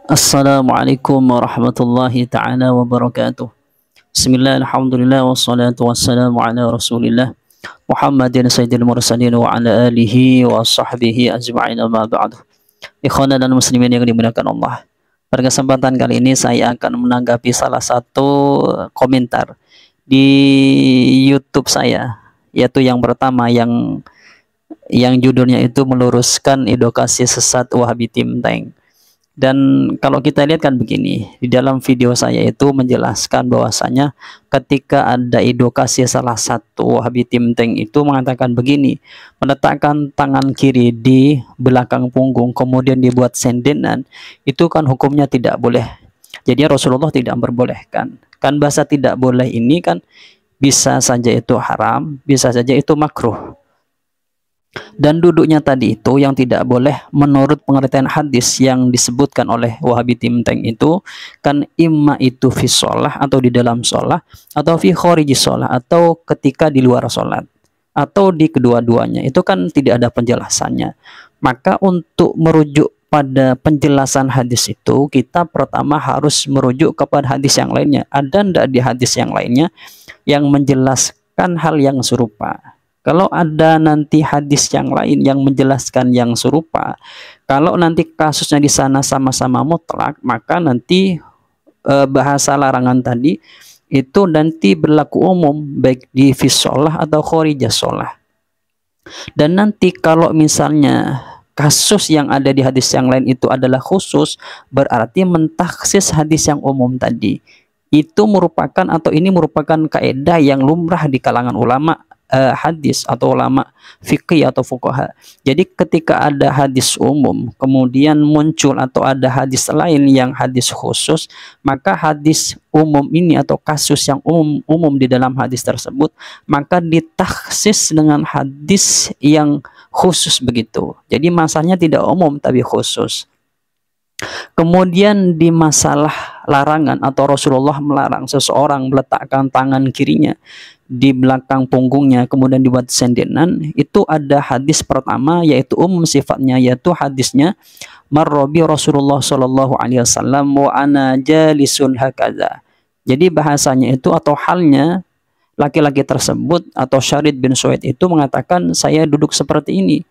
Assalamualaikum warahmatullahi ta'ala wabarakatuh. Bismillah, alhamdulillah, wassalatu wassalamu ala rasulillah Muhammadin sayyidil mursalin wa ala alihi wa sahbihi ajma'in, amma ba'du. Ikhwana dan muslimin yang dimuliakan Allah, pada kesempatan kali ini saya akan menanggapi salah satu komentar di YouTube saya, yaitu yang pertama yang judulnya itu meluruskan edukasi sesat Wahabi Tim Tank. Dan kalau kita lihat kan begini, di dalam video saya itu menjelaskan bahwasanya ketika ada edukasi salah satu Wahabi Tim Tank itu mengatakan begini, meletakkan tangan kiri di belakang punggung kemudian dibuat sendenan, itu kan hukumnya tidak boleh. Jadi Rasulullah tidak memperbolehkan. Kan bahasa tidak boleh ini kan bisa saja itu haram, bisa saja itu makruh. Dan duduknya tadi itu yang tidak boleh menurut pengertian hadis yang disebutkan oleh Wahabi Tim Tank itu kan imma itu fi sholah atau di dalam sholah atau fi khoriji sholah atau ketika di luar sholat atau di kedua-duanya, itu kan tidak ada penjelasannya. Maka untuk merujuk pada penjelasan hadis itu kita pertama harus merujuk kepada hadis yang lainnya. Ada ndak di hadis yang lainnya yang menjelaskan hal yang serupa? Kalau ada nanti hadis yang lain yang menjelaskan yang serupa, kalau nanti kasusnya di sana sama-sama mutlak, maka nanti bahasa larangan tadi itu nanti berlaku umum baik di fi sholah atau khorijah sholah. Dan nanti kalau misalnya kasus yang ada di hadis yang lain itu adalah khusus, berarti mentaksis hadis yang umum tadi. Itu merupakan atau ini merupakan kaidah yang lumrah di kalangan ulama hadis atau ulama fikih atau fuqaha. Jadi ketika ada hadis umum kemudian muncul atau ada hadis lain yang hadis khusus, maka hadis umum ini atau kasus yang umum di dalam hadis tersebut maka ditaksis dengan hadis yang khusus begitu. Jadi masalahnya tidak umum tapi khusus. Kemudian di masalah larangan atau Rasulullah melarang seseorang meletakkan tangan kirinya di belakang punggungnya kemudian dibuat sendenan, itu ada hadis pertama yaitu umum sifatnya, yaitu hadisnya marrobi Rasulullah Shallallahu Alaihi Wasallam wa ana jalisun hakadha. Jadi bahasanya itu atau halnya laki-laki tersebut atau Syarid bin Suwaid itu mengatakan saya duduk seperti ini.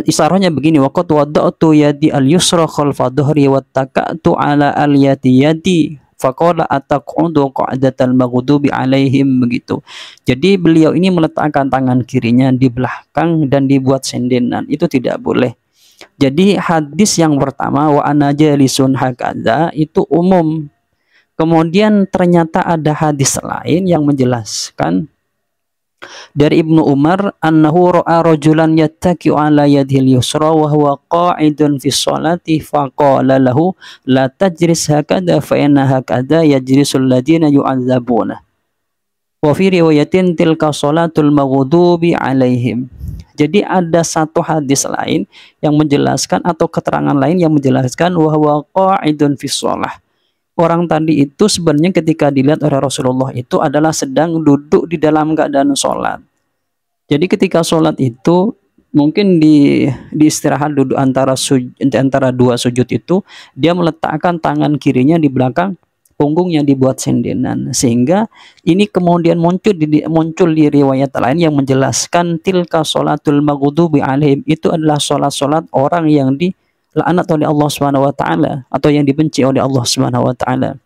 Isarahnya begini, waqad wada'tu yadi al-yusra khalfa dhuhri wattaka'tu ala al-yati yadi faqala ataqudu qa'datal maghdubi alaihim, begitu. Jadi beliau ini meletakkan tangan kirinya di belakang dan dibuat sendenan, itu tidak boleh. Jadi hadis yang pertama wa ana jalisun hakadha itu umum. Kemudian ternyata ada hadis lain yang menjelaskan dari Ibnu Umar annahu ra'a rajulan yattaki'u ala yadhil yusra wa huwa qa'idun fi sholati faqala lahu la tajlis hakadha fa inna hakadha yajlisul ladina yu'adzabuna wa fi riwayatin tilka sholatul maghdubi alaihim. Jadi ada satu hadis lain yang menjelaskan atau keterangan lain yang menjelaskan wa huwa qa'idun fi sholah. Orang tadi itu sebenarnya ketika dilihat oleh Rasulullah itu adalah sedang duduk di dalam keadaan sholat. Jadi ketika sholat itu mungkin di istirahat duduk antara dua sujud itu dia meletakkan tangan kirinya di belakang punggungnya dibuat sendenan, sehingga ini kemudian muncul di riwayat lain yang menjelaskan tilka sholatul maghdubi alaihim, itu adalah sholat orang yang dilaknat oleh Allah Subhanahu wa taala atau yang dibenci oleh Allah Subhanahu wa taala.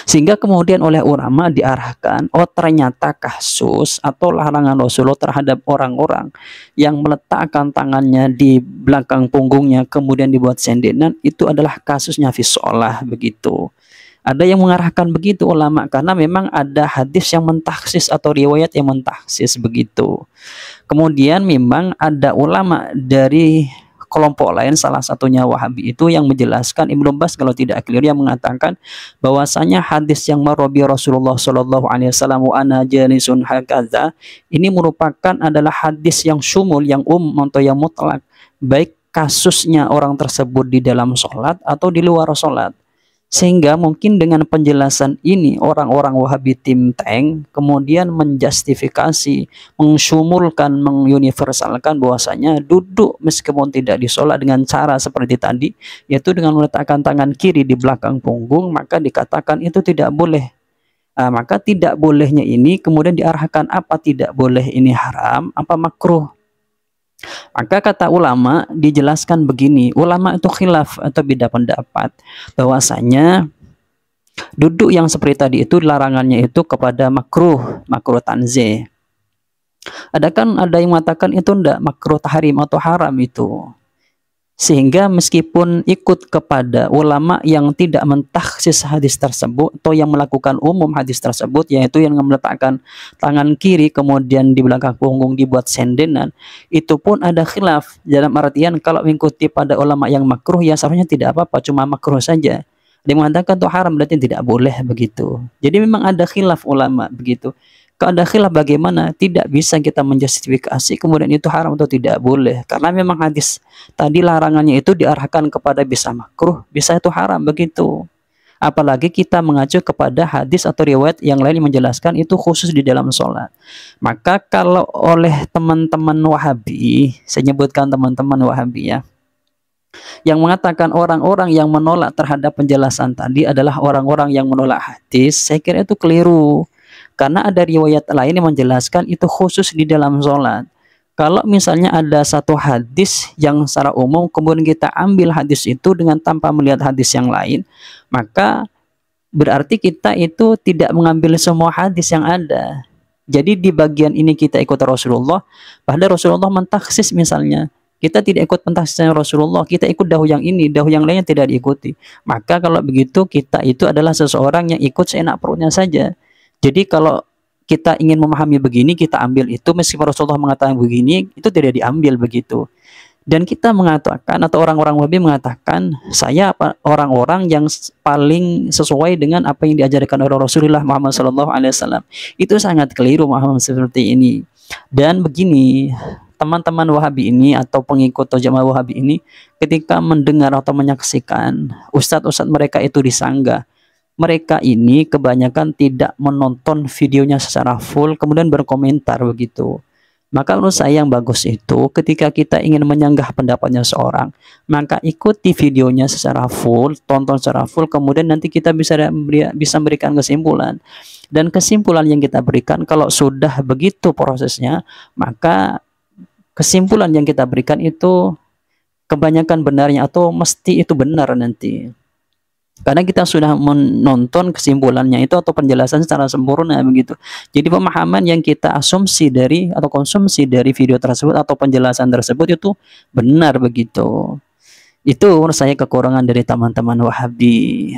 Sehingga kemudian oleh ulama diarahkan, oh ternyata kasus atau larangan Rasulullah terhadap orang-orang yang meletakkan tangannya di belakang punggungnya kemudian dibuat sendenan itu adalah kasusnya fi sholah, begitu. Ada yang mengarahkan begitu ulama karena memang ada hadis yang mentaksis atau riwayat yang mentaksis begitu. Kemudian memang ada ulama dari kelompok lain, salah satunya Wahabi itu yang menjelaskan, Ibnu Bas kalau tidak keliru, yang mengatakan bahwasanya hadis yang marrobi Rasulullah Shallallahu Alaihi Wasallam wa ana jalisun hakadha ini merupakan adalah hadis yang syumul, yang atau yang mutlak, baik kasusnya orang tersebut di dalam sholat atau di luar sholat. Sehingga mungkin dengan penjelasan ini orang-orang Wahabi tim tank kemudian menjustifikasi, mensyumulkan, menguniversalkan bahwasanya duduk meskipun tidak disolat dengan cara seperti tadi, yaitu dengan meletakkan tangan kiri di belakang punggung, maka dikatakan itu tidak boleh. Maka tidak bolehnya ini kemudian diarahkan apa tidak boleh ini haram, apa makruh. Maka kata ulama dijelaskan begini, ulama itu khilaf atau beda pendapat bahwasanya duduk yang seperti tadi itu larangannya itu kepada makruh, makruh tanzih. Ada yang mengatakan itu ndak makruh tahrim atau haram itu. Sehingga meskipun ikut kepada ulama yang tidak mentaksis hadis tersebut atau yang melakukan umum hadis tersebut, yaitu yang meletakkan tangan kiri kemudian di belakang punggung dibuat sendenan, itu pun ada khilaf dalam artian kalau mengikuti pada ulama yang makruh ya seharusnya tidak apa-apa, cuma makruh saja. Ada yang mengatakan itu haram berarti tidak boleh begitu. Jadi memang ada khilaf ulama begitu. Kalau ada khilaf bagaimana? Tidak bisa kita menjustifikasi kemudian itu haram atau tidak boleh. Karena memang hadis tadi larangannya itu diarahkan kepada bisa makruh, bisa itu haram begitu. Apalagi kita mengacu kepada hadis atau riwayat yang lain yang menjelaskan itu khusus di dalam sholat. Maka kalau oleh teman-teman Wahabi, saya nyebutkan teman-teman Wahabi ya, yang mengatakan orang-orang yang menolak terhadap penjelasan tadi adalah orang-orang yang menolak hadis, saya kira itu keliru. Karena ada riwayat lain yang menjelaskan itu khusus di dalam sholat. Kalau misalnya ada satu hadis yang secara umum kemudian kita ambil hadis itu dengan tanpa melihat hadis yang lain, maka berarti kita itu tidak mengambil semua hadis yang ada. Jadi di bagian ini kita ikut Rasulullah, padahal Rasulullah mentaksis misalnya. Kita tidak ikut pentaksisnya Rasulullah, kita ikut dahulu yang ini, dahulu yang lainnya tidak diikuti. Maka kalau begitu kita itu adalah seseorang yang ikut seenak perutnya saja. Jadi kalau kita ingin memahami begini, kita ambil itu, meskipun Rasulullah mengatakan begini, itu tidak diambil begitu. Dan kita mengatakan, atau orang-orang Wahabi mengatakan, saya orang-orang yang paling sesuai dengan apa yang diajarkan oleh Rasulullah Muhammad SAW. Itu sangat keliru Muhammad seperti ini. Dan begini, teman-teman Wahabi ini atau pengikut atau jamaah Wahabi ini, ketika mendengar atau menyaksikan ustadz-ustadz mereka itu disanggah, mereka ini kebanyakan tidak menonton videonya secara full kemudian berkomentar begitu. Maka menurut saya yang bagus itu ketika kita ingin menyanggah pendapatnya seorang, maka ikuti videonya secara full, tonton secara full, kemudian nanti kita bisa memberikan kesimpulan. Dan kesimpulan yang kita berikan kalau sudah begitu prosesnya, maka kesimpulan yang kita berikan itu kebanyakan benarnya atau mesti itu benar nanti. Karena kita sudah menonton kesimpulannya itu atau penjelasan secara sempurna begitu. Jadi pemahaman yang kita asumsi dari atau konsumsi dari video tersebut atau penjelasan tersebut itu benar begitu. Itu menurut saya kekurangan dari teman-teman Wahabi.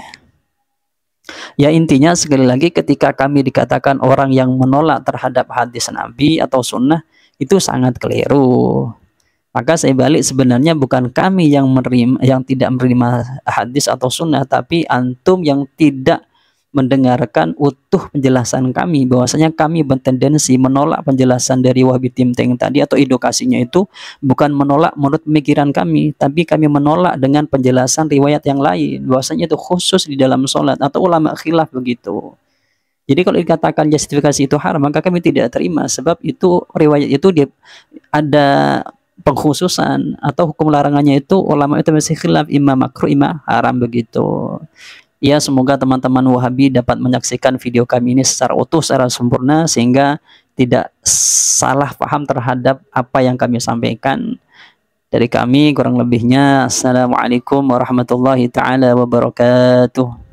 Ya intinya sekali lagi ketika kami dikatakan orang yang menolak terhadap hadis Nabi atau sunnah itu sangat keliru. Maka saya balik sebenarnya bukan kami yang tidak menerima hadis atau sunnah, tapi antum yang tidak mendengarkan utuh penjelasan kami, bahwasanya kami bertendensi menolak penjelasan dari Wahabi tim tank tadi atau edukasinya itu bukan menolak menurut pemikiran kami, tapi kami menolak dengan penjelasan riwayat yang lain, bahwasanya itu khusus di dalam sholat atau ulama khilaf begitu. Jadi kalau dikatakan justifikasi itu haram, maka kami tidak terima, sebab itu riwayat itu ada pengkhususan atau hukum larangannya itu ulama itu masih khilaf, imam makruh imam haram begitu. Ya semoga teman-teman Wahabi dapat menyaksikan video kami ini secara utuh, secara sempurna, sehingga tidak salah paham terhadap apa yang kami sampaikan. Dari kami kurang lebihnya, assalamualaikum warahmatullahi taala wabarakatuh.